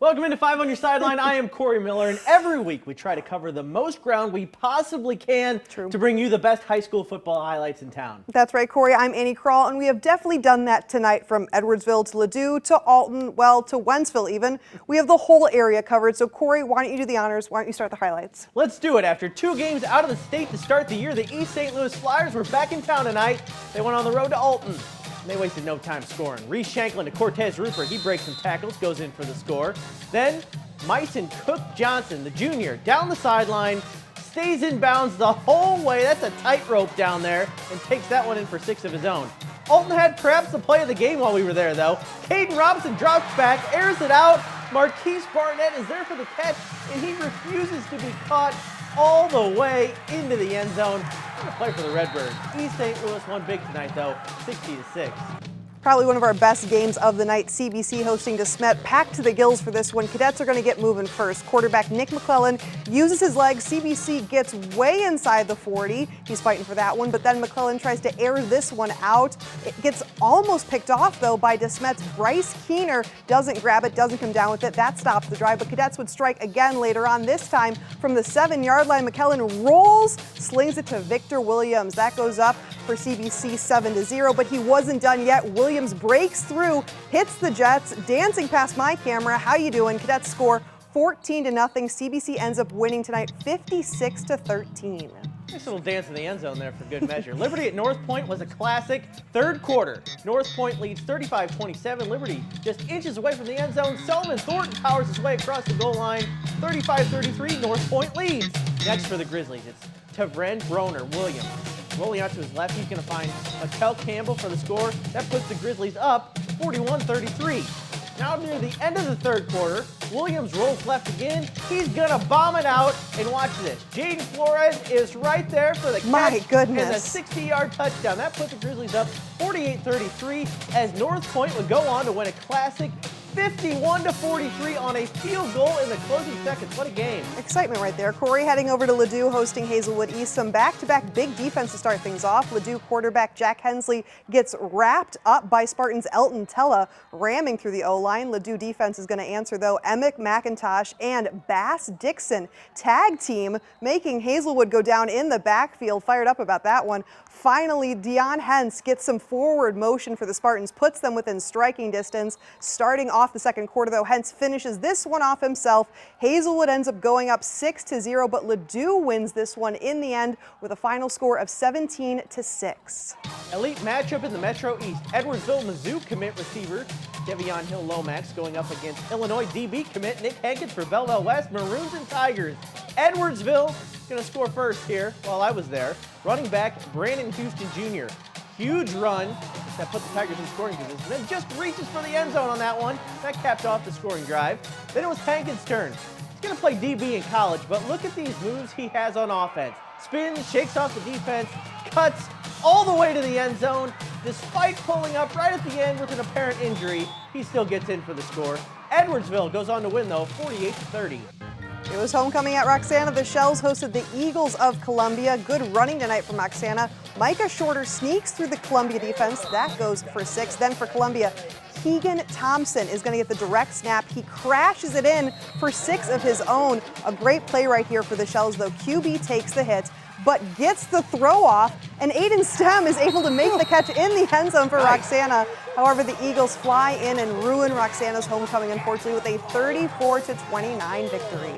Welcome into 5 on Your Sideline. I am Corey Miller, and every week we try to cover the most ground we possibly can to bring you the best high school football highlights in town. That's right, Corey. I'm Annie Krall, and we have definitely done that tonight from Edwardsville to Ladue to Alton, well, to Wentzville even. We have the whole area covered. So, Corey, why don't you do the honors? Why don't you start the highlights? Let's do it. After 2 games out of the state to start the year, the East St. Louis Flyers were back in town tonight. They went on the road to Alton. They wasted no time scoring. Reese Shanklin to Cortez Rupert. He breaks some tackles, goes in for the score. Then Myson Cook Johnson, the junior, down the sideline, stays in bounds the whole way. That's a tightrope down there, and takes that one in for 6 of his own. Alton had perhaps the play of the game while we were there, though. Caden Robinson drops back, airs it out. Marquise Barnett is there for the catch, and he refuses to be caught all the way into the end zone. What a play for the Redbirds. East St. Louis won big tonight, though, 60-6. Probably one of our best games of the night. CBC hosting to Sept, packed to the gills for this one. Cadets are going to get moving first. Quarterback Nick McClellan uses his legs. CBC gets way inside the 40. He's fighting for that one, but then McClellan tries to air this one out. It gets almost picked off, though, by DeSmet's Bryce Keener. Doesn't grab it, doesn't come down with it. That stops the drive, but Cadets would strike again later on, this time from the 7-yard line. McClellan rolls, slings it to Victor Williams. That goes up for CBC 7-0, but he wasn't done yet. Williams breaks through, hits the Jets, dancing past my camera. How you doing? Cadets score 14-0. CBC ends up winning tonight 56-13. Nice little dance in the end zone there for good measure. Liberty at North Point was a classic third quarter. North Point leads 35-27. Liberty just inches away from the end zone. Selman Thornton powers his way across the goal line. 35-33, North Point leads. Next for the Grizzlies, it's Tavren Broner Williams. Rolling out to his left, he's going to find Mikel Campbell for the score. That puts the Grizzlies up 41-33. Now near the end of the third quarter, Williams rolls left again. He's going to bomb it out, and watch this. Jaden Flores is right there for the catch. My goodness. And a 60-yard touchdown. That puts the Grizzlies up 48-33 as North Point would go on to win a classic 51-43 on a field goal in the closing seconds. What a game. Excitement right there. Corey heading over to Ladue hosting Hazelwood East. Some back-to-back big defense to start things off. Ladue quarterback Jack Hensley gets wrapped up by Spartans' Elton Tella, ramming through the O-line. Ladue defense is going to answer, though. Emick McIntosh and Bass Dixon tag team, making Hazelwood go down in the backfield. Fired up about that one. Finally, Dion Hentz gets some forward motion for the Spartans, puts them within striking distance. Starting off the second quarter, though, Hentz finishes this one off himself. Hazelwood ends up going up 6-0, but Ladue wins this one in the end with a final score of 17-6. Elite matchup in the Metro East. Edwardsville Mizzou commit receiver Devion Hill Lomax going up against Illinois DB commit Nick Hankins for Belleville West. Maroons and Tigers. Edwardsville going to score first here while I was there. Running back Brandon Houston Jr. Huge run that put the Tigers in scoring position. Then just reaches for the end zone on that one. That capped off the scoring drive. Then it was Hankins' turn. He's going to play DB in college, but look at these moves he has on offense. Spins, shakes off the defense, cuts all the way to the end zone. Despite pulling up right at the end with an apparent injury, he still gets in for the score. Edwardsville goes on to win, though, 48-30. It was homecoming at Roxana. The Shells hosted the Eagles of Columbia. Good running tonight from Roxana. Micah Shorter sneaks through the Columbia defense. That goes for 6. Then for Columbia, Keegan Thompson is going to get the direct snap. He crashes it in for 6 of his own. A great play right here for the Shells, though. QB takes the hit, but gets the throw off, and Aiden Stem is able to make the catch in the end zone for Roxana. However, the Eagles fly in and ruin Roxana's homecoming, unfortunately, with a 34-29 victory.